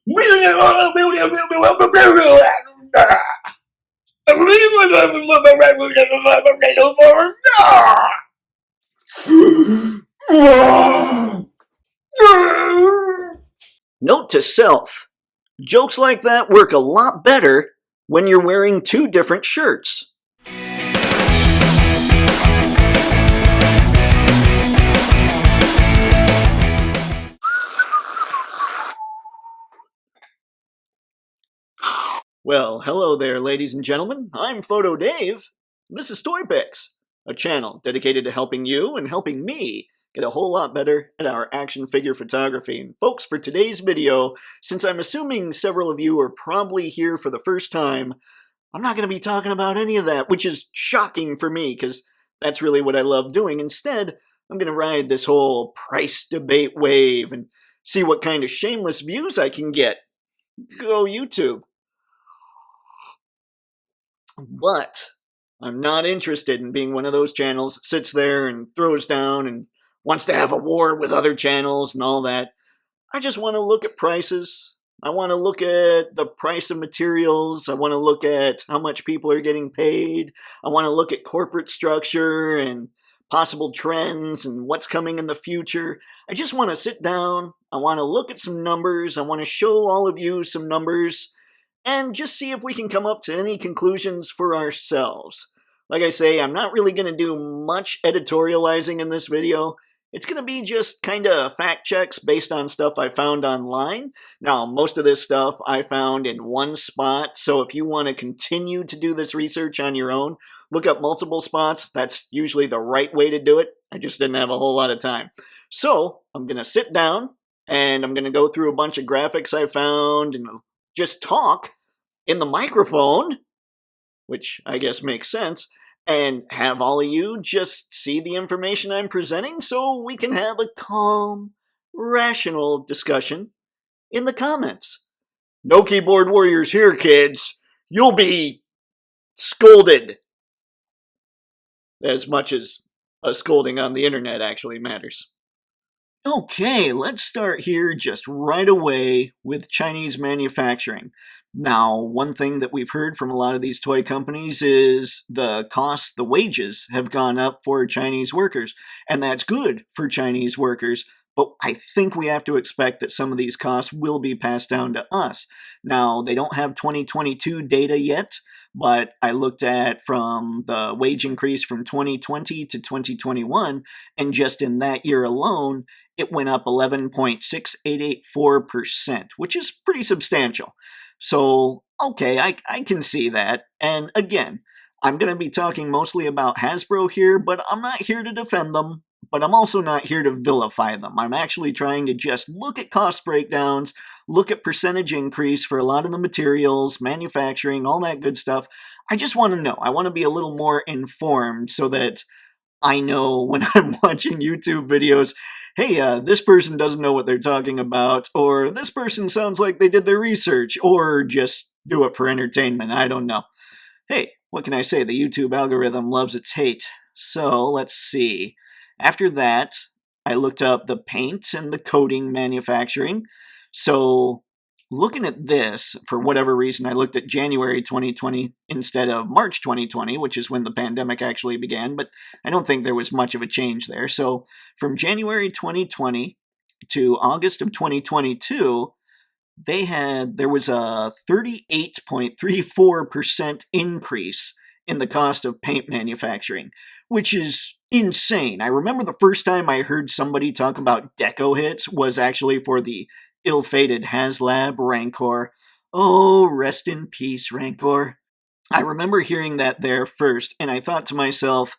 Note to self, jokes like that work a lot better when you're wearing two different shirts. Well, hello there, ladies and gentlemen. I'm Photo Dave. This is Toypixx, a channel dedicated to helping you and helping me get a whole lot better at our action figure photography. And folks, for today's video, since I'm assuming several of you are probably here for the first time, I'm not going to be talking about any of that, which is shocking for me, because that's really what I love doing. Instead, I'm going to ride this whole price debate wave and see what kind of shameless views I can get. Go YouTube. But I'm not interested in being one of those channels that sits there and throws down and wants to have a war with other channels and all that. I just want to look at prices. I want to look at the price of materials. I want to look at how much people are getting paid. I want to look at corporate structure and possible trends and what's coming in the future. I just want to sit down. I want to look at some numbers. I want to show all of you some numbers and just see if we can come up to any conclusions for ourselves. Like I say, I'm not really going to do much editorializing in this video. It's going to be just kind of fact checks based on stuff I found online. Now, most of this stuff I found in one spot, so if you want to continue to do this research on your own, look up multiple spots. That's usually the right way to do it. I just didn't have a whole lot of time. So, I'm going to sit down, and I'm going to go through a bunch of graphics I found, and just talk in the microphone, which I guess makes sense, and have all of you just see the information I'm presenting so we can have a calm, rational discussion in the comments. No keyboard warriors here, kids. You'll be scolded. As much as a scolding on the internet actually matters. Okay, let's start here just right away with Chinese manufacturing. Now, one thing that we've heard from a lot of these toy companies is the costs, the wages have gone up for Chinese workers, and that's good for Chinese workers, but I think we have to expect that some of these costs will be passed down to us. Now, they don't have 2022 data yet, but I looked at from the wage increase from 2020 to 2021, and just in that year alone, it went up 11.6884%, which is pretty substantial. So, okay, I can see that. And again, I'm going to be talking mostly about Hasbro here, but I'm not here to defend them, but I'm also not here to vilify them. I'm actually trying to just look at cost breakdowns, look at percentage increase for a lot of the materials, manufacturing, all that good stuff. I just want to know. I want to be a little more informed so that I know when I'm watching YouTube videos, hey, this person doesn't know what they're talking about, or this person sounds like they did their research, or just do it for entertainment. I don't know. Hey, what can I say? The YouTube algorithm loves its hate. So, let's see. After that, I looked up the paint and the coating manufacturing. So, looking at this, for whatever reason, I looked at January 2020 instead of March 2020, which is when the pandemic actually began, but I don't think there was much of a change there. So from January 2020 to August of 2022, there was a 38.34% increase in the cost of paint manufacturing, which is insane. I remember the first time I heard somebody talk about deco hits was actually for the ill-fated HasLab Rancor. Oh, rest in peace, Rancor. I remember hearing that there first, and I thought to myself,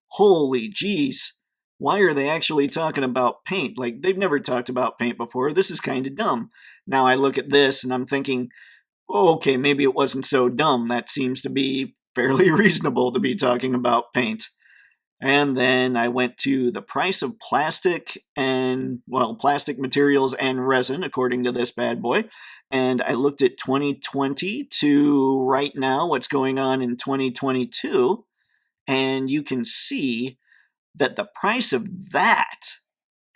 holy jeez, why are they actually talking about paint? Like, they've never talked about paint before. This is kind of dumb. Now I look at this and I'm thinking, oh, okay, maybe it wasn't so dumb. That seems to be fairly reasonable to be talking about paint. And then I went to the price of plastic and, well, plastic materials and resin, according to this bad boy. And I looked at 2020 to right now, what's going on in 2022. And you can see that the price of that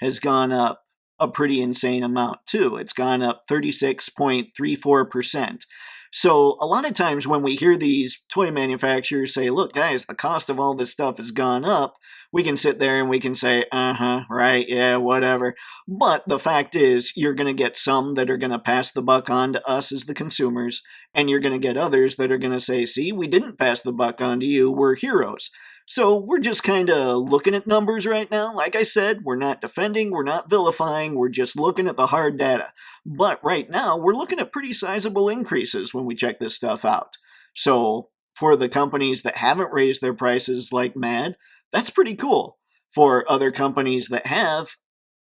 has gone up a pretty insane amount too. It's gone up 36.34%. So a lot of times when we hear these toy manufacturers say, look, guys, the cost of all this stuff has gone up, we can sit there and we can say, right, yeah, whatever. But the fact is, you're going to get some that are going to pass the buck on to us as the consumers, and you're going to get others that are going to say, see, we didn't pass the buck on to you, we're heroes. So we're just kind of looking at numbers right now. Like I said, we're not defending, we're not vilifying, we're just looking at the hard data. But right now, we're looking at pretty sizable increases when we check this stuff out. So for the companies that haven't raised their prices like mad, that's pretty cool. For other companies that have,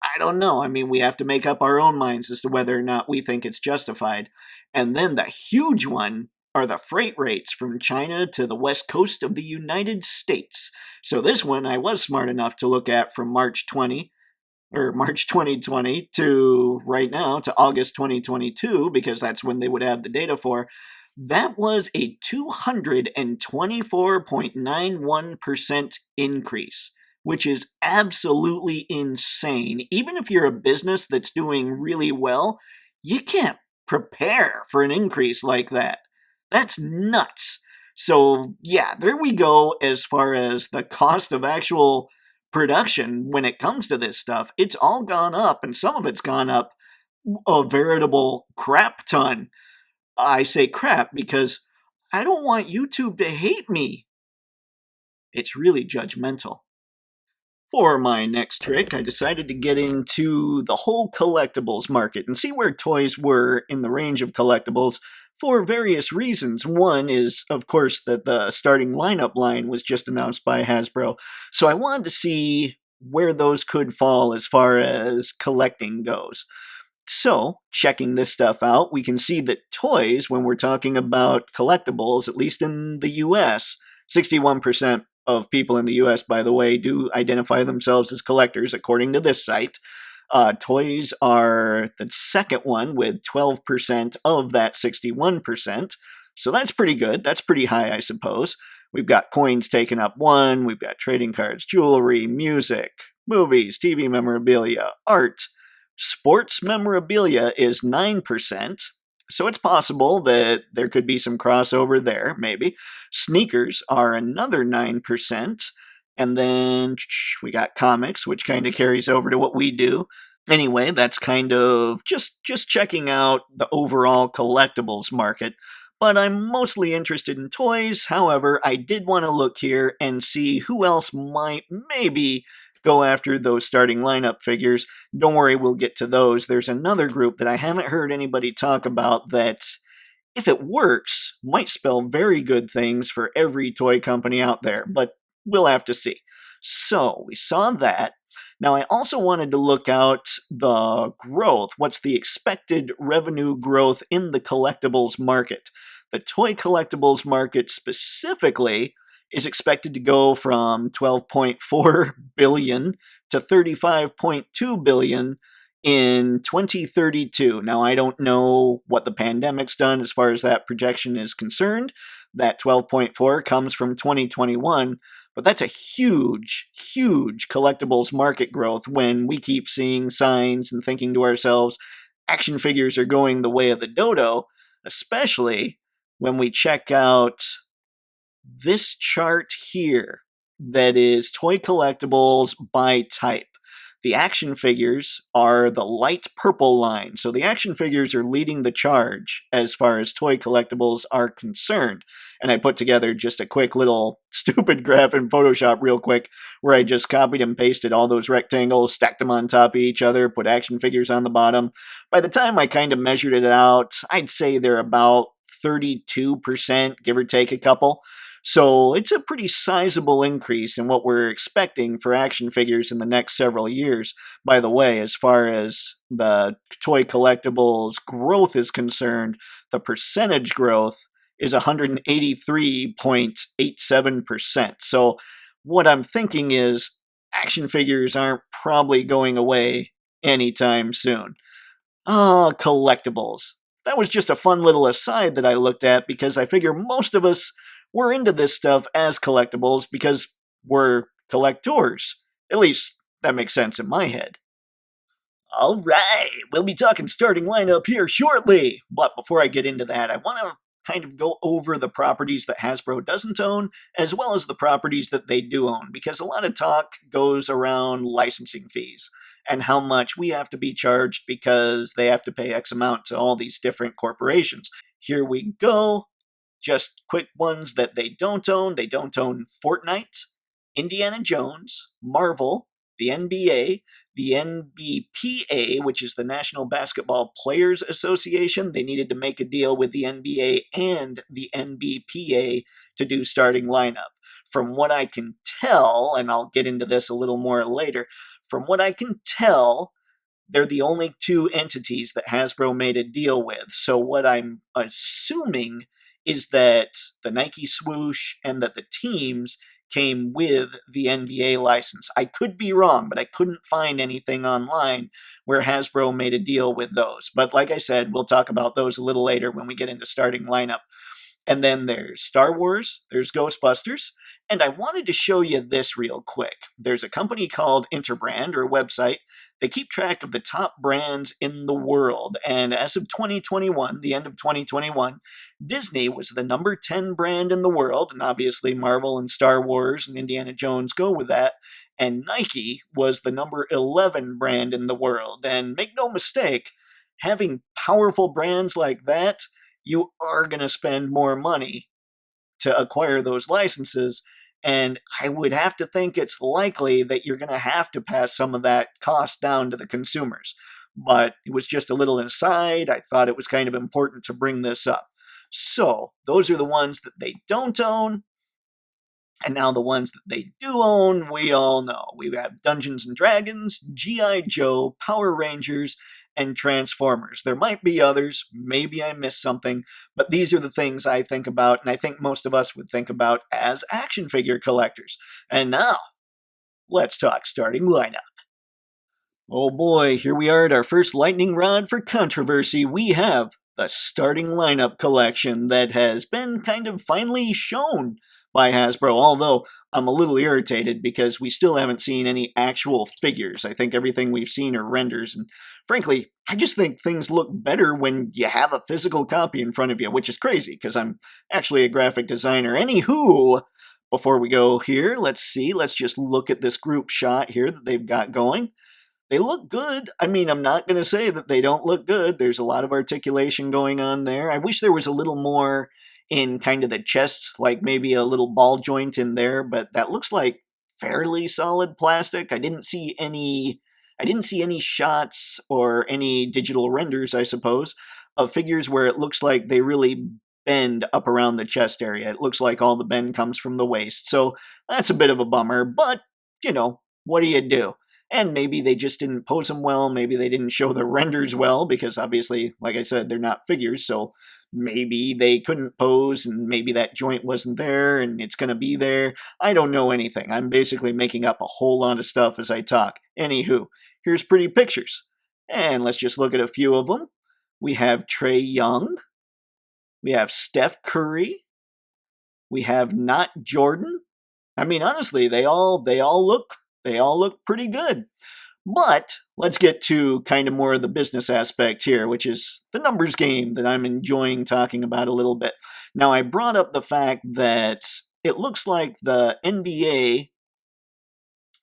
I don't know. I mean, we have to make up our own minds as to whether or not we think it's justified. And then the huge one are the freight rates from China to the west coast of the United States. So this one I was smart enough to look at from March 2020 to right now to August 2022, because that's when they would have the data for. That was a 224.91% increase, which is absolutely insane. Even if you're a business that's doing really well, you can't prepare for an increase like that. That's nuts. So, yeah, there we go as far as the cost of actual production when it comes to this stuff. It's all gone up, and some of it's gone up a veritable crap ton. I say crap because I don't want YouTube to hate me. It's really judgmental. For my next trick, I decided to get into the whole collectibles market and see where toys were in the range of collectibles for various reasons. One is, of course, that the starting lineup line was just announced by Hasbro, so I wanted to see where those could fall as far as collecting goes. So, checking this stuff out, we can see that toys, when we're talking about collectibles, at least in the US, 61% of people in the US, by the way, do identify themselves as collectors, according to this site. Toys are the second one with 12% of that 61%. So that's pretty good. That's pretty high, I suppose. We've got coins taking up one. We've got trading cards, jewelry, music, movies, TV memorabilia, art. Sports memorabilia is 9%. So it's possible that there could be some crossover there, maybe. Sneakers are another 9%. And then we got comics, which kind of carries over to what we do. Anyway, that's kind of just checking out the overall collectibles market. But I'm mostly interested in toys. However, I did want to look here and see who else might maybe go after those starting lineup figures. Don't worry, we'll get to those. There's another group that I haven't heard anybody talk about that, if it works, might spell very good things for every toy company out there, but we'll have to see. So, we saw that. Now, I also wanted to look out the growth. What's the expected revenue growth in the collectibles market? The toy collectibles market specifically is expected to go from 12.4 billion to 35.2 billion in 2032. Now, I don't know what the pandemic's done as far as that projection is concerned. That 12.4 comes from 2021, but that's a huge, huge collectibles market growth when we keep seeing signs and thinking to ourselves, action figures are going the way of the dodo, especially when we check out this chart here that is toy collectibles by type. The action figures are the light purple line. So the action figures are leading the charge as far as toy collectibles are concerned. And I put together just a quick little stupid graph in Photoshop real quick where I just copied and pasted all those rectangles, stacked them on top of each other, put action figures on the bottom. By the time I kind of measured it out, I'd say they're about 32%, give or take a couple. So it's a pretty sizable increase in what we're expecting for action figures in the next several years. By the way, as far as the toy collectibles growth is concerned, the percentage growth is 183.87%. So what I'm thinking is action figures aren't probably going away anytime soon. Collectibles. That was just a fun little aside that I looked at because I figure most of us were into this stuff as collectibles because we're collectors. At least that makes sense in my head. All right, we'll be talking starting lineup here shortly. But before I get into that, I want to kind of go over the properties that Hasbro doesn't own, as well as the properties that they do own, because a lot of talk goes around licensing fees and how much we have to be charged because they have to pay X amount to all these different corporations. Here we go. Just quick ones that they don't own. They don't own Fortnite, Indiana Jones, Marvel, the NBA, the NBPA, which is the National Basketball Players Association. They needed to make a deal with the NBA and the NBPA to do starting lineup. From what I can tell, and I'll get into this a little more later, from what I can tell, they're the only two entities that Hasbro made a deal with. So what I'm assuming is that the Nike swoosh and that the teams came with the NBA license. I could be wrong, but I couldn't find anything online where Hasbro made a deal with those. But like I said, we'll talk about those a little later when we get into starting lineup. And then there's Star Wars, there's Ghostbusters, and I wanted to show you this real quick. There's a company called Interbrand, or a website. They keep track of the top brands in the world, and as of 2021, the end of 2021, Disney was the number 10 brand in the world, and obviously Marvel and Star Wars and Indiana Jones go with that, and Nike was the number 11 brand in the world. And make no mistake, having powerful brands like that, you are going to spend more money to acquire those licenses. And I would have to think it's likely that you're going to have to pass some of that cost down to the consumers. But it was just a little aside. I thought it was kind of important to bring this up. So those are the ones that they don't own. And now the ones that they do own, we all know. We have Dungeons and Dragons, G.I. Joe, Power Rangers, and Transformers. There might be others, maybe I missed something, but these are the things I think about, and I think most of us would think about as action figure collectors. And now, let's talk starting lineup. Oh boy, here we are at our first lightning rod for controversy. We have the starting lineup collection that has been kind of finally shown by Hasbro, although I'm a little irritated because we still haven't seen any actual figures. I think everything we've seen are renders, and frankly, I just think things look better when you have a physical copy in front of you, which is crazy because I'm actually a graphic designer. Anywho, before we go here, let's just look at this group shot here that they've got going. They look good. I mean, I'm not going to say that they don't look good. There's a lot of articulation going on there. I wish there was a little more in kind of the chest, like maybe a little ball joint in there, but that looks like fairly solid plastic. I didn't see any shots or any digital renders, I suppose, of figures where it looks like they really bend up around the chest area. It looks like all the bend comes from the waist. So that's a bit of a bummer, but what do you do? And maybe they just didn't pose them well. Maybe they didn't show the renders well because obviously, like I said, they're not figures. So maybe they couldn't pose and maybe that joint wasn't there and it's going to be there. I don't know anything. I'm basically making up a whole lot of stuff as I talk. Anywho, here's pretty pictures. And let's just look at a few of them. We have Trae Young. We have Steph Curry. We have Not Jordan. I mean, honestly, they all look pretty good. But let's get to kind of more of the business aspect here, which is the numbers game that I'm enjoying talking about a little bit. Now, I brought up the fact that it looks like the NBA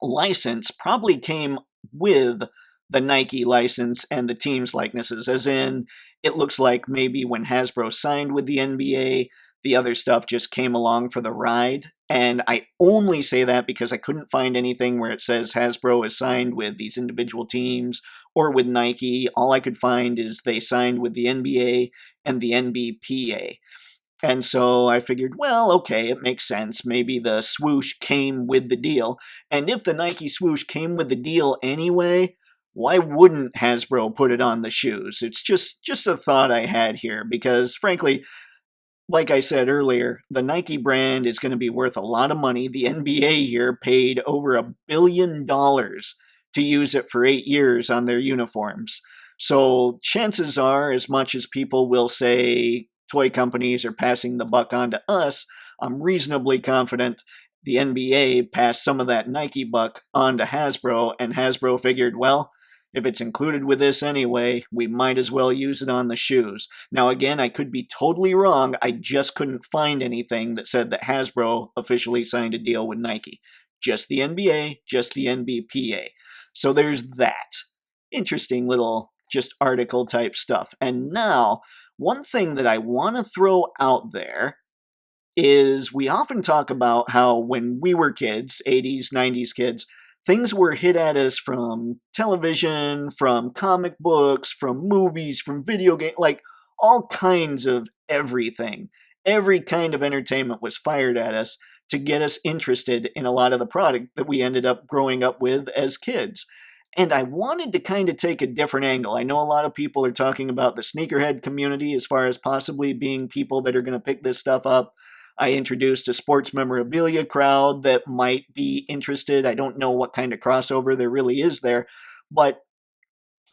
license probably came with the Nike license and the team's likenesses, as in, it looks like maybe when Hasbro signed with the NBA, the other stuff just came along for the ride. And I only say that because I couldn't find anything where it says Hasbro is signed with these individual teams or with Nike. All I could find is they signed with the NBA and the NBPA. And so I figured, well, okay, it makes sense. Maybe the swoosh came with the deal. And if the Nike swoosh came with the deal anyway, why wouldn't Hasbro put it on the shoes? It's just a thought I had here because, frankly, like I said earlier, the Nike brand is going to be worth a lot of money. The NBA here paid over $1 billion to use it for 8 years on their uniforms. So chances are, as much as people will say toy companies are passing the buck on to us, I'm reasonably confident the NBA passed some of that Nike buck on to Hasbro, and Hasbro figured, well, if it's included with this anyway, we might as well use it on the shoes. Now again, I could be totally wrong. I just couldn't find anything that said that Hasbro officially signed a deal with Nike. Just the NBA, just the NBPA. So there's that. Interesting little just article type stuff. And now, one thing that I want to throw out there is we often talk about how when we were kids, 80s, 90s kids, things were hit at us from television, from comic books, from movies, from video games, like all kinds of everything. Every kind of entertainment was fired at us to get us interested in a lot of the product that we ended up growing up with as kids. And I wanted to kind of take a different angle. I know a lot of people are talking about the sneakerhead community as far as possibly being people that are going to pick this stuff up. I introduced a sports memorabilia crowd that might be interested. I don't know what kind of crossover there really is there, but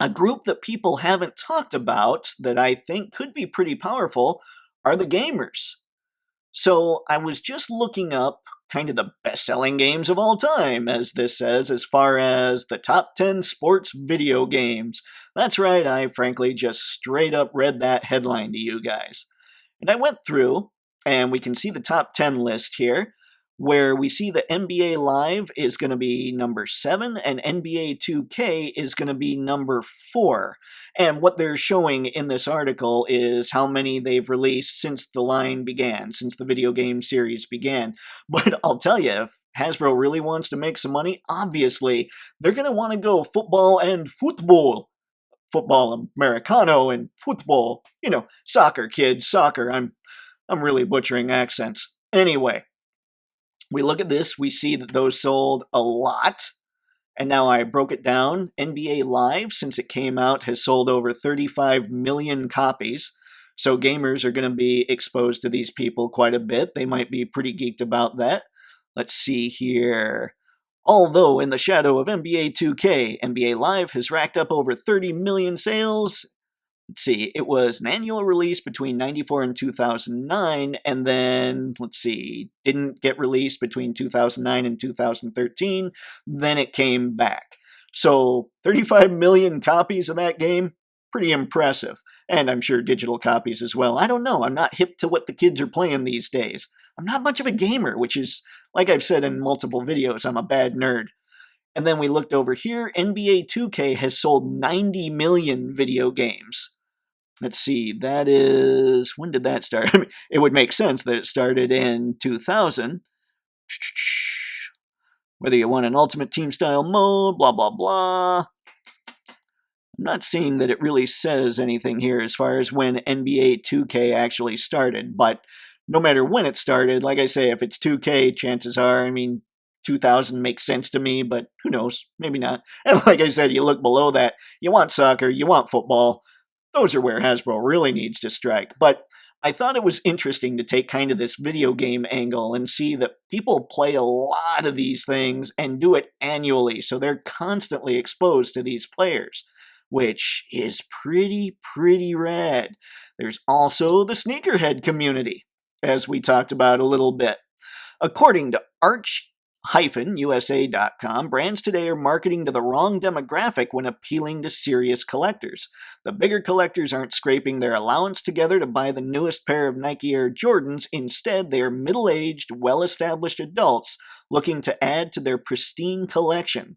a group that people haven't talked about that I think could be pretty powerful are the gamers. So I was just looking up kind of the best-selling games of all time, as this says, as far as the top 10 sports video games. That's right, I frankly just straight up read that headline to you guys. And I went through, and we can see the top 10 list here, where we see the NBA Live is going to be number 7 and NBA 2K is going to be number 4. And what they're showing in this article is how many they've released since the line began, since the video game series began. But I'll tell you, if Hasbro really wants to make some money, obviously they're going to want to go football and football. Football Americano and football. You know, soccer, kids, soccer. I'm really butchering accents. Anyway, we look at this, we see that those sold a lot. And now I broke it down. NBA Live, since it came out, has sold over 35 million copies. So gamers are going to be exposed to these people quite a bit. They might be pretty geeked about that. Let's see here. Although in the shadow of NBA 2K, NBA Live has racked up over 30 million sales. Let's see, it was an annual release between 94 and 2009, and then, let's see, didn't get released between 2009 and 2013, then it came back. So, 35 million copies of that game, pretty impressive. And I'm sure digital copies as well. I don't know, I'm not hip to what the kids are playing these days. I'm not much of a gamer, which is, like I've said in multiple videos, I'm a bad nerd. And then we looked over here, NBA 2K has sold 90 million video games. Let's see, that is, when did that start? I mean, it would make sense that it started in 2000. Whether you want an Ultimate Team style mode, blah, blah, blah. I'm not seeing that it really says anything here as far as when NBA 2K actually started, but no matter when it started, like I say, if it's 2K, chances are, 2000 makes sense to me, but who knows, maybe not. And like I said, you look below that, you want soccer, you want football. Those are where Hasbro really needs to strike. But I thought it was interesting to take kind of this video game angle and see that people play a lot of these things and do it annually, so they're constantly exposed to these players, which is pretty rad. There's also the sneakerhead community, as we talked about a little bit. According to Arch-USA.com, brands today are marketing to the wrong demographic when appealing to serious collectors. The bigger collectors aren't scraping their allowance together to buy the newest pair of Nike Air Jordans. Instead, they are middle-aged, well-established adults looking to add to their pristine collection.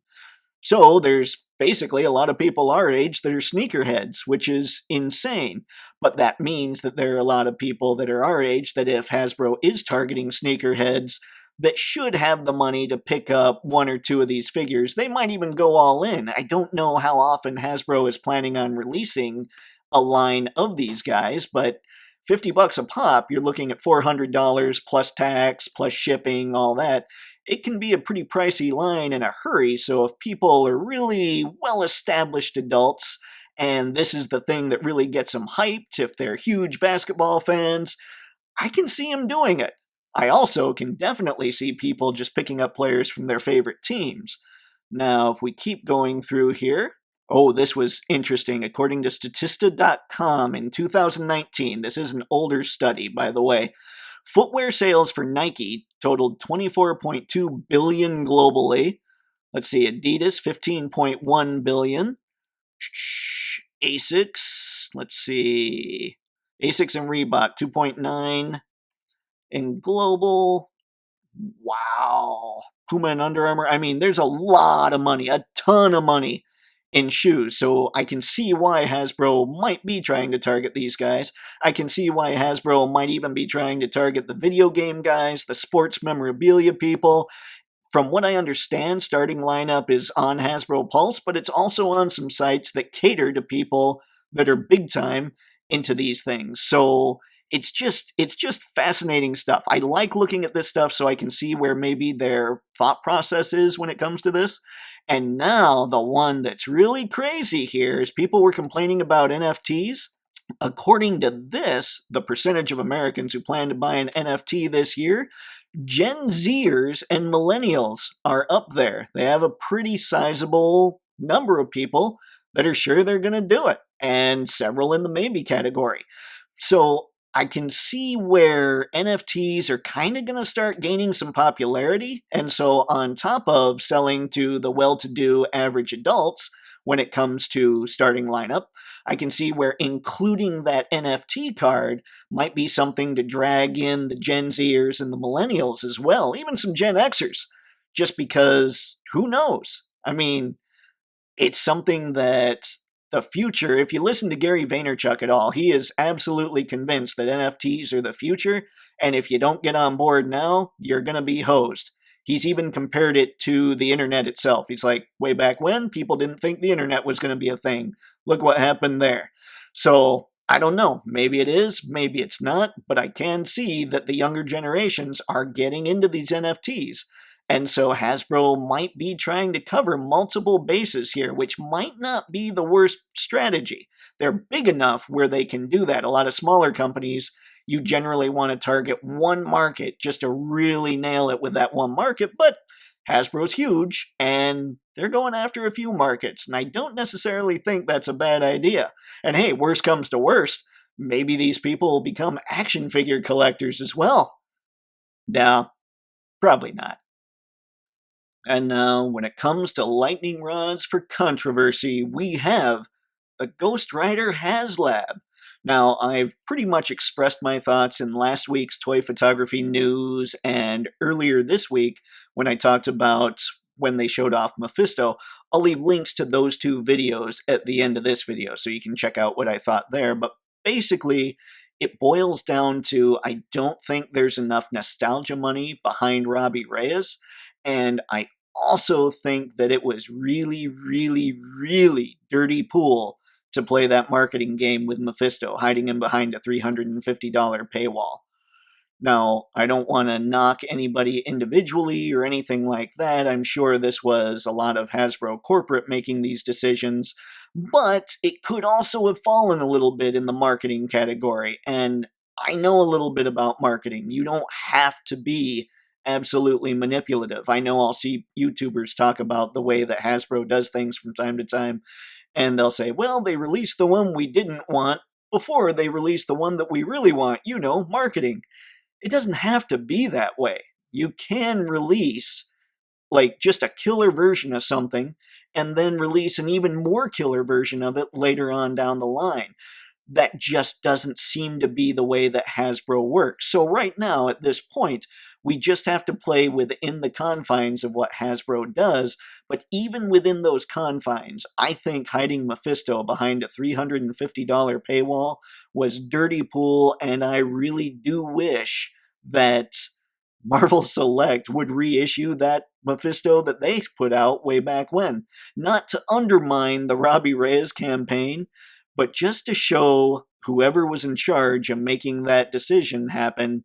So there's basically a lot of people our age that are sneakerheads, which is insane. But that means that there are a lot of people that are our age that if Hasbro is targeting sneakerheads, that should have the money to pick up one or two of these figures. They might even go all in. I don't know how often Hasbro is planning on releasing a line of these guys, but $50 a pop, you're looking at $400 plus tax, plus shipping, all that. It can be a pretty pricey line in a hurry, so if people are really well-established adults, and this is the thing that really gets them hyped, if they're huge basketball fans, I can see them doing it. I also can definitely see people just picking up players from their favorite teams. Now, if we keep going through here, this was interesting. According to Statista.com in 2019, this is an older study, by the way, footwear sales for Nike totaled $24.2 billion globally. Let's see, Adidas, $15.1 billion. Asics, let's see. Asics and Reebok, 2.9. In global, wow. Puma and Under Armour. I mean, there's a lot of money, a ton of money in shoes. So I can see why Hasbro might be trying to target these guys. I can see why Hasbro might even be trying to target the video game guys, the sports memorabilia people. From what I understand, starting lineup is on Hasbro Pulse, but it's also on some sites that cater to people that are big time into these things. So it's just fascinating stuff. I like looking at this stuff so I can see where maybe their thought process is when it comes to this. And now the one that's really crazy here is people were complaining about NFTs. According to this, the percentage of Americans who plan to buy an NFT this year, Gen Zers and millennials are up there. They have a pretty sizable number of people that are sure they're going to do it, and several in the maybe category. So I can see where NFTs are kind of going to start gaining some popularity. And so, on top of selling to the well to do average adults when it comes to starting lineup, I can see where including that NFT card might be something to drag in the Gen Zers and the millennials as well, even some Gen Xers, just because who knows? I mean, it's something that the future, if you listen to Gary Vaynerchuk at all, he is absolutely convinced that NFTs are the future, and if you don't get on board now, you're going to be hosed. He's even compared it to the internet itself. He's like, way back when, people didn't think the internet was going to be a thing. Look what happened there. So, I don't know. Maybe it is, maybe it's not, but I can see that the younger generations are getting into these NFTs. And so Hasbro might be trying to cover multiple bases here, which might not be the worst strategy. They're big enough where they can do that. A lot of smaller companies, you generally want to target one market just to really nail it with that one market, but Hasbro's huge, and they're going after a few markets, and I don't necessarily think that's a bad idea. And hey, worst comes to worst, maybe these people will become action figure collectors as well. No, probably not. And now, when it comes to lightning rods for controversy, we have the Ghost Rider HasLab. Now, I've pretty much expressed my thoughts in last week's toy photography news and earlier this week when I talked about when they showed off Mephisto. I'll leave links to those two videos at the end of this video so you can check out what I thought there. But basically, it boils down to I don't think there's enough nostalgia money behind Robbie Reyes, and I also think that it was really, really, really dirty pool to play that marketing game with Mephisto, hiding him behind a $350 paywall. Now, I don't want to knock anybody individually or anything like that. I'm sure this was a lot of Hasbro corporate making these decisions, but it could also have fallen a little bit in the marketing category. And I know a little bit about marketing. You don't have to be absolutely manipulative. I know I'll see YouTubers talk about the way that Hasbro does things from time to time, and they'll say, well, they released the one we didn't want before they released the one that we really want. You know, marketing. It doesn't have to be that way. You can release like just a killer version of something and then release an even more killer version of it later on down the line. That just doesn't seem to be the way that Hasbro works. So right now, at this point, we just have to play within the confines of what Hasbro does. But even within those confines, I think hiding Mephisto behind a $350 paywall was dirty pool, and I really do wish that Marvel Select would reissue that Mephisto that they put out way back when. Not to undermine the Robbie Reyes campaign, but just to show whoever was in charge of making that decision happen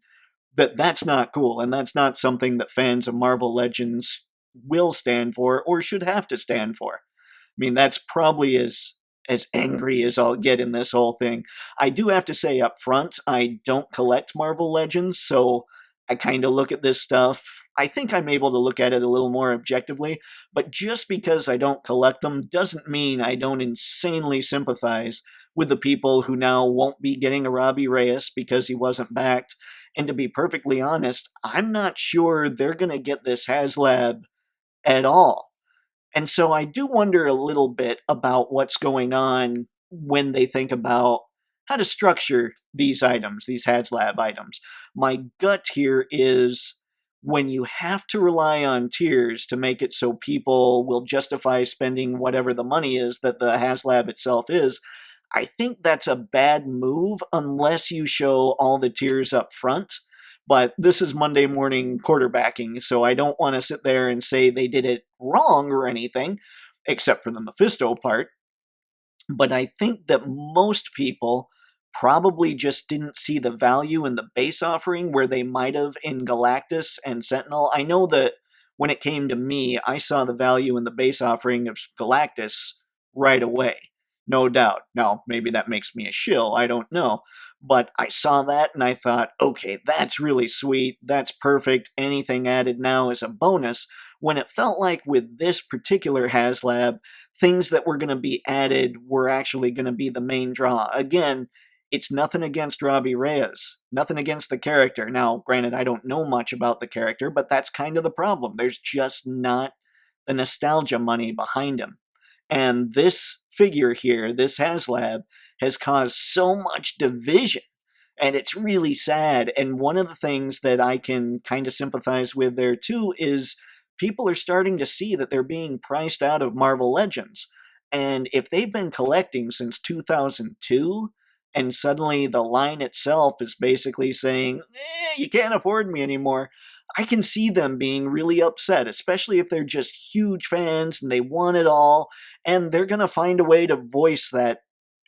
that that's not cool, and that's not something that fans of Marvel Legends will stand for or should have to stand for. I mean, that's probably as angry as I'll get in this whole thing. I do have to say up front, I don't collect Marvel Legends, so I kind of look at this stuff. I think I'm able to look at it a little more objectively, but just because I don't collect them doesn't mean I don't insanely sympathize with the people who now won't be getting a Robbie Reyes because he wasn't backed. And to be perfectly honest, I'm not sure they're going to get this HasLab at all. And so I do wonder a little bit about what's going on when they think about how to structure these items, these HasLab items. My gut here is when you have to rely on tiers to make it so people will justify spending whatever the money is that the HasLab itself is, I think that's a bad move unless you show all the tiers up front. But this is Monday morning quarterbacking, so I don't want to sit there and say they did it wrong or anything, except for the Mephisto part. But I think that most people probably just didn't see the value in the base offering where they might have in Galactus and Sentinel. I know that when it came to me, I saw the value in the base offering of Galactus right away. No doubt. Now, maybe that makes me a shill, I don't know. But I saw that and I thought, okay, that's really sweet. That's perfect. Anything added now is a bonus. When it felt like with this particular HasLab, things that were going to be added were actually going to be the main draw. Again, it's nothing against Robbie Reyes, nothing against the character. Now, granted, I don't know much about the character, but that's kind of the problem. There's just not the nostalgia money behind him. And this figure here, this HasLab, has caused so much division. And it's really sad. And one of the things that I can kind of sympathize with there too is people are starting to see that they're being priced out of Marvel Legends. And if they've been collecting since 2002, and suddenly the line itself is basically saying, you can't afford me anymore, I can see them being really upset, especially if they're just huge fans and they want it all, and they're going to find a way to voice that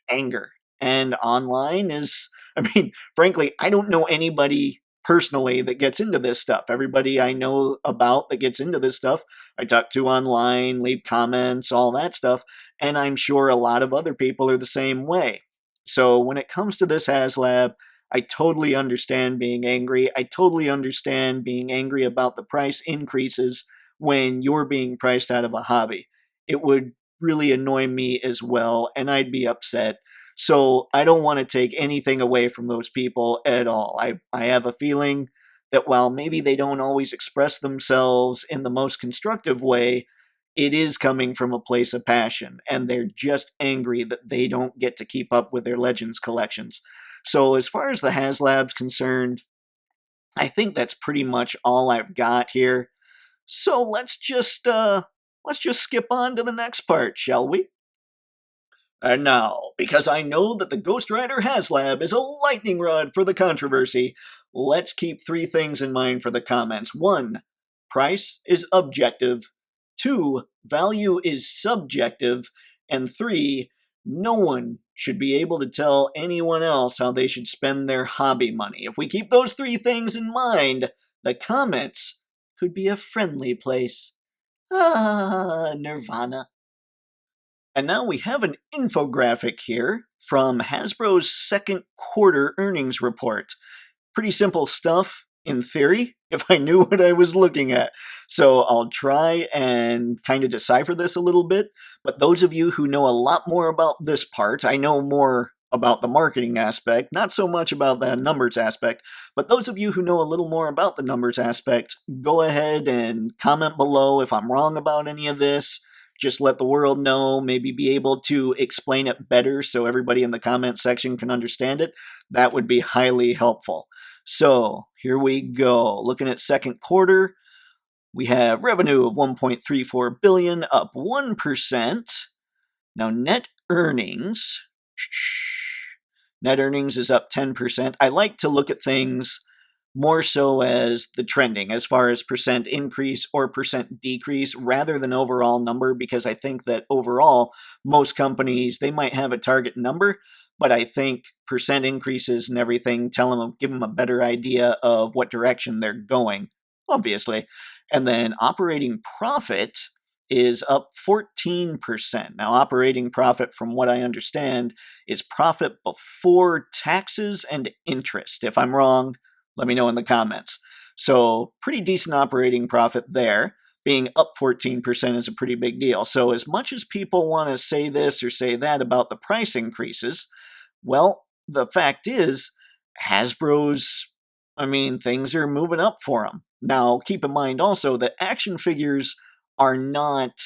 anger. And online is, I mean, frankly, I don't know anybody personally that gets into this stuff. Everybody I know about that gets into this stuff, I talk to online, leave comments, all that stuff, and I'm sure a lot of other people are the same way. So when it comes to this HasLab, I totally understand being angry. I totally understand being angry about the price increases when you're being priced out of a hobby. It would really annoy me as well, and I'd be upset. So I don't want to take anything away from those people at all. I have a feeling that while maybe they don't always express themselves in the most constructive way, it is coming from a place of passion, and they're just angry that they don't get to keep up with their Legends collections. So as far as the HasLab's concerned, I think that's pretty much all I've got here. So let's just skip on to the next part, shall we? And now, because I know that the Ghost Rider HasLab is a lightning rod for the controversy, let's keep three things in mind for the comments. 1. Price is objective. 2. Value is subjective. And 3. No one should be able to tell anyone else how they should spend their hobby money. If we keep those three things in mind, the comments could be a friendly place. Nirvana. And now we have an infographic here from Hasbro's second quarter earnings report. Pretty simple stuff, in theory, if I knew what I was looking at. So I'll try and kind of decipher this a little bit. But those of you who know a lot more about this part, I know more about the marketing aspect, not so much about the numbers aspect, but those of you who know a little more about the numbers aspect, go ahead and comment below if I'm wrong about any of this. Just let the world know, maybe be able to explain it better so everybody in the comment section can understand it. That would be highly helpful. So here we go. Looking at second quarter, we have revenue of $1.34 billion, up 1%. Now net earnings is up 10%. I like to look at things more so as the trending, as far as percent increase or percent decrease, rather than overall number, because I think that overall, most companies, they might have a target number, but I think percent increases and everything give them a better idea of what direction they're going, obviously. And then operating profit is up 14%. Now, operating profit, from what I understand, is profit before taxes and interest. If I'm wrong, let me know in the comments. So pretty decent operating profit there. Being up 14% is a pretty big deal. So as much as people want to say this or say that about the price increases, well, the fact is, Hasbro's, things are moving up for them. Now, keep in mind also that action figures are not,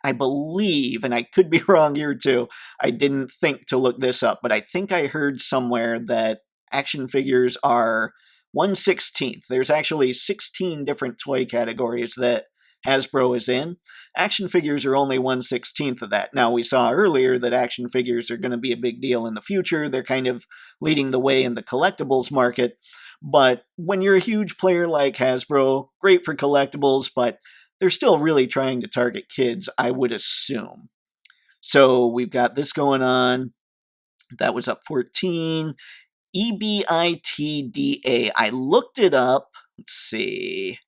I believe, and I could be wrong here too, I didn't think to look this up, but I think I heard somewhere that action figures are 1/16th. There's actually 16 different toy categories that Hasbro is in. Action figures are only 1/16th of that. Now, we saw earlier that action figures are going to be a big deal in the future. They're kind of leading the way in the collectibles market. But when you're a huge player like Hasbro, great for collectibles, but they're still really trying to target kids, I would assume. So we've got this going on. That was up 14. EBITDA. I looked it up. Let's see.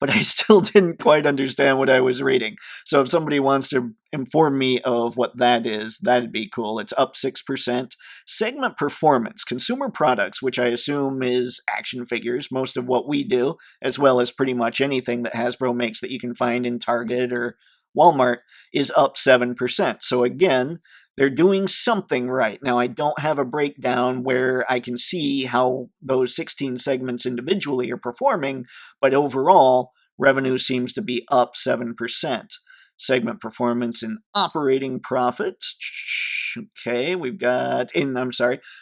But I still didn't quite understand what I was reading. So if somebody wants to inform me of what that is, that'd be cool. It's up 6%. Segment performance, consumer products, which I assume is action figures, most of what we do, as well as pretty much anything that Hasbro makes that you can find in Target or Walmart, is up 7%. So again, they're doing something right. Now, I don't have a breakdown where I can see how those 16 segments individually are performing, but overall, revenue seems to be up 7%. Segment performance and operating profit. Okay, we've got,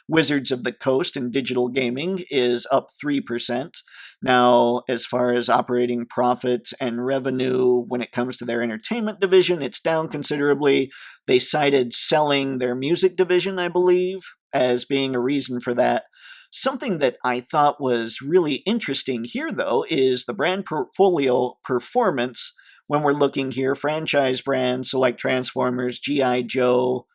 Wizards of the Coast and digital gaming is up 3%. Now, as far as operating profit and revenue, when it comes to their entertainment division, it's down considerably. They cited selling their music division, I believe, as being a reason for that. Something that I thought was really interesting here, though, is the brand portfolio performance when we're looking here. Franchise brands, so like Transformers, G.I. Joe,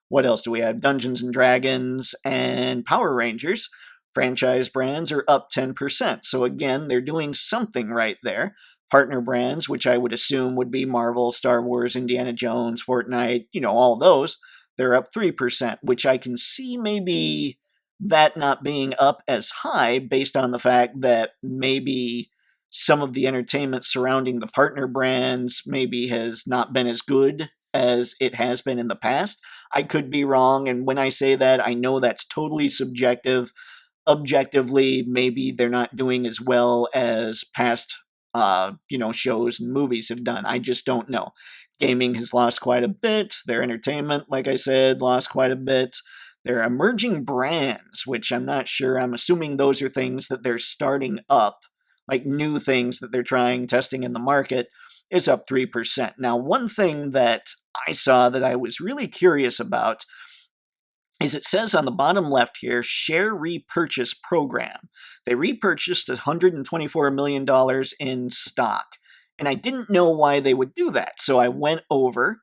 what else do we have? Dungeons and Dragons, and Power Rangers. Franchise brands are up 10%. So again, they're doing something right there. Partner brands, which I would assume would be Marvel, Star Wars, Indiana Jones, Fortnite, all those, they're up 3%, which I can see maybe that not being up as high based on the fact that maybe some of the entertainment surrounding the partner brands maybe has not been as good as it has been in the past. I could be wrong, and when I say that, I know that's totally subjective. Objectively, maybe they're not doing as well as past shows and movies have done. I just don't know. Gaming has lost quite a bit. Their entertainment, like I said, lost quite a bit. Their emerging brands, which I'm not sure, I'm assuming those are things that they're starting up, like new things that they're testing in the market, is up 3%. Now, one thing that I saw that I was really curious about is it says on the bottom left here, share repurchase program. They repurchased $124 million in stock. And I didn't know why they would do that. So I went over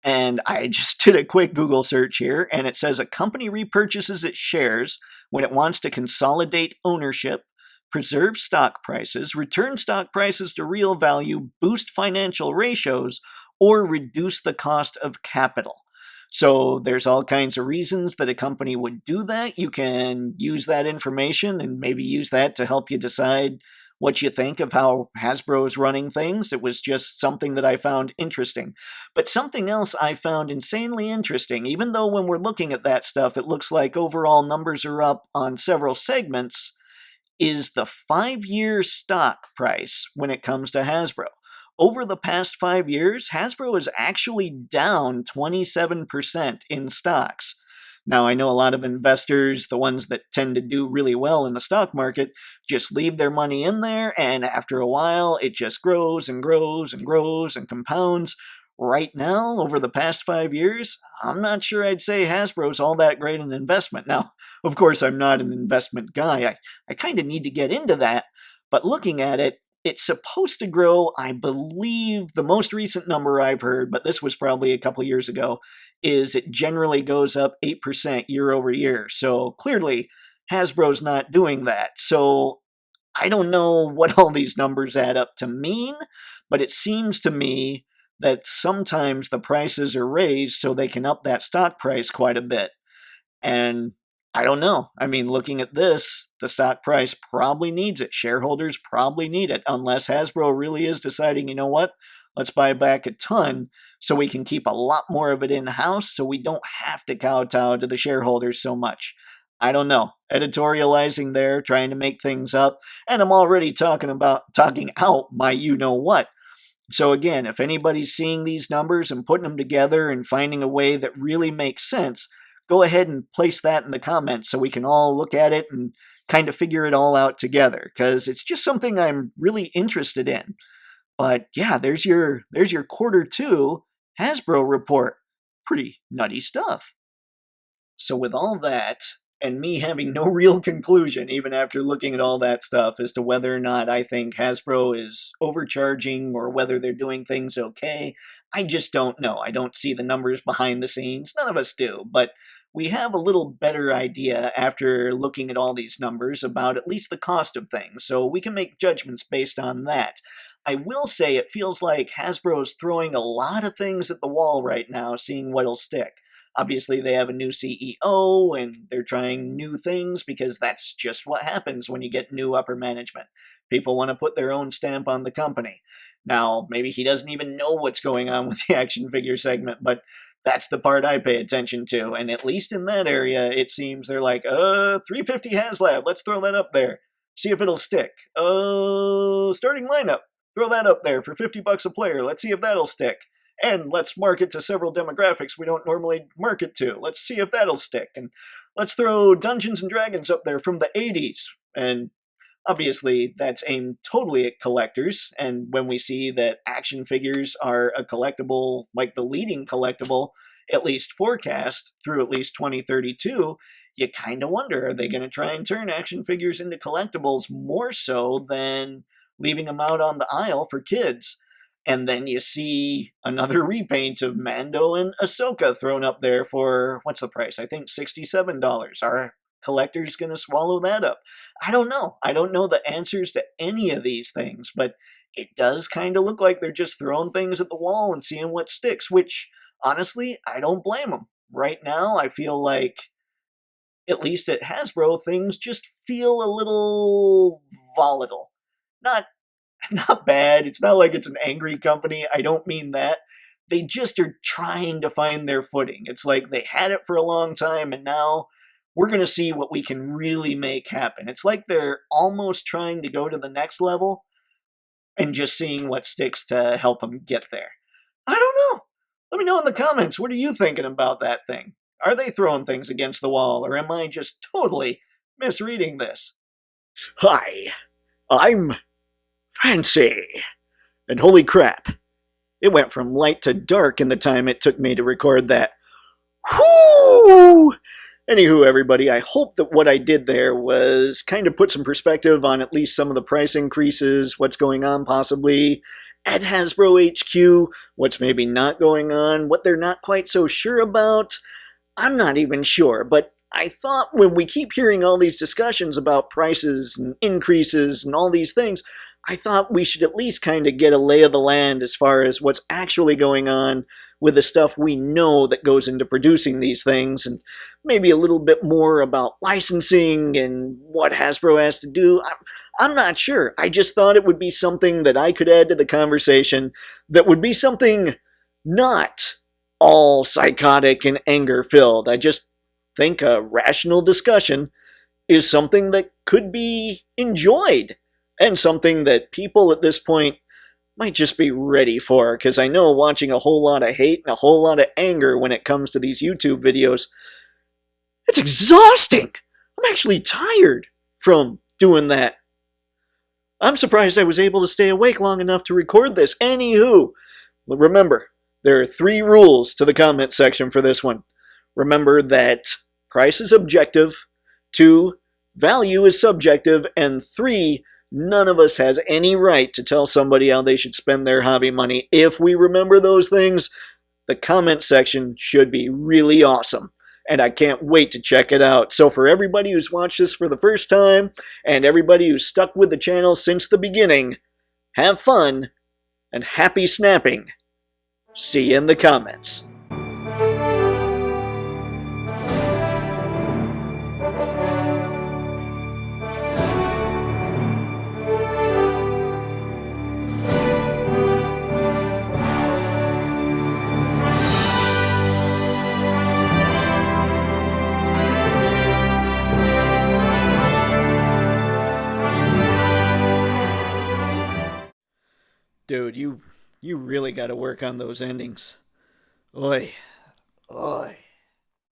and I just did a quick Google search here, and it says a company repurchases its shares when it wants to consolidate ownership, preserve stock prices, return stock prices to real value, boost financial ratios, or reduce the cost of capital. So there's all kinds of reasons that a company would do that. You can use that information and maybe use that to help you decide what you think of how Hasbro is running things. It was just something that I found interesting. But something else I found insanely interesting, even though when we're looking at that stuff, it looks like overall numbers are up on several segments, is the 5-year stock price when it comes to Hasbro. Over the past 5 years, Hasbro is actually down 27% in stocks. Now, I know a lot of investors, the ones that tend to do really well in the stock market, just leave their money in there, and after a while, it just grows and grows and grows and compounds. Right now, over the past 5 years, I'm not sure I'd say Hasbro's all that great an investment. Now, of course, I'm not an investment guy. I kind of need to get into that, but looking at it, it's supposed to grow, I believe, the most recent number I've heard, but this was probably a couple years ago, is it generally goes up 8% year over year. So clearly, Hasbro's not doing that. So I don't know what all these numbers add up to mean, but it seems to me that sometimes the prices are raised so they can up that stock price quite a bit. And I don't know. I mean, looking at this, the stock price probably needs it. Shareholders probably need it, unless Hasbro really is deciding, you know what, let's buy back a ton so we can keep a lot more of it in-house so we don't have to kowtow to the shareholders so much. I don't know. Editorializing there, trying to make things up, and I'm already talking out my you-know-what. So again, if anybody's seeing these numbers and putting them together and finding a way that really makes sense, go ahead and place that in the comments so we can all look at it and kind of figure it all out together, because it's just something I'm really interested in. But yeah, there's your Q2 Hasbro report. Pretty nutty stuff. So with all that, and me having no real conclusion, even after looking at all that stuff, as to whether or not I think Hasbro is overcharging or whether they're doing things okay, I just don't know. I don't see the numbers behind the scenes. None of us do. But we have a little better idea after looking at all these numbers about at least the cost of things, so we can make judgments based on that. I will say it feels like Hasbro's throwing a lot of things at the wall right now, seeing what'll stick. Obviously, they have a new CEO, and they're trying new things because that's just what happens when you get new upper management. People want to put their own stamp on the company. Now, maybe he doesn't even know what's going on with the action figure segment, but that's the part I pay attention to, and at least in that area, it seems they're like, 350 HasLab, let's throw that up there. See if it'll stick. Starting lineup, throw that up there for $50 a player, let's see if that'll stick. And let's market to several demographics we don't normally market to. Let's see if that'll stick. And let's throw Dungeons and Dragons up there from the 80s. And obviously, that's aimed totally at collectors. And when we see that action figures are a collectible, like the leading collectible, at least forecast through at least 2032, you kind of wonder, are they going to try and turn action figures into collectibles more so than leaving them out on the aisle for kids? And then you see another repaint of Mando and Ahsoka thrown up there for, what's the price? I think $67. Are collectors going to swallow that up? I don't know. I don't know the answers to any of these things, but it does kind of look like they're just throwing things at the wall and seeing what sticks, which, honestly, I don't blame them. Right now, I feel like, at least at Hasbro, things just feel a little volatile. Not bad. It's not like it's an angry company. I don't mean that. They just are trying to find their footing. It's like they had it for a long time, and now we're going to see what we can really make happen. It's like they're almost trying to go to the next level and just seeing what sticks to help them get there. I don't know. Let me know in the comments. What are you thinking about that thing? Are they throwing things against the wall, or am I just totally misreading this? Hi, I'm Fancy. And holy crap, it went from light to dark in the time it took me to record that. Whoo! Anywho, everybody, I hope that what I did there was kind of put some perspective on at least some of the price increases, what's going on possibly at Hasbro HQ, what's maybe not going on, what they're not quite so sure about. I'm not even sure, but I thought when we keep hearing all these discussions about prices and increases and all these things, I thought we should at least kind of get a lay of the land as far as what's actually going on with the stuff we know that goes into producing these things, and maybe a little bit more about licensing and what Hasbro has to do. I'm not sure. I just thought it would be something that I could add to the conversation that would be something not all psychotic and anger-filled. I just think a rational discussion is something that could be enjoyed. And something that people at this point might just be ready for, because I know watching a whole lot of hate and a whole lot of anger when it comes to these YouTube videos, it's exhausting. I'm actually tired from doing that. I'm surprised I was able to stay awake long enough to record this. Anywho, remember, there are 3 rules to the comment section for this one. Remember that price is objective, 2, value is subjective, and 3, none of us has any right to tell somebody how they should spend their hobby money. If we remember those things, the comment section should be really awesome. And I can't wait to check it out. So for everybody who's watched this for the first time, and everybody who's stuck with the channel since the beginning, have fun, and happy snapping. See you in the comments. Dude, you You really got to work on those endings. Oi. Oi.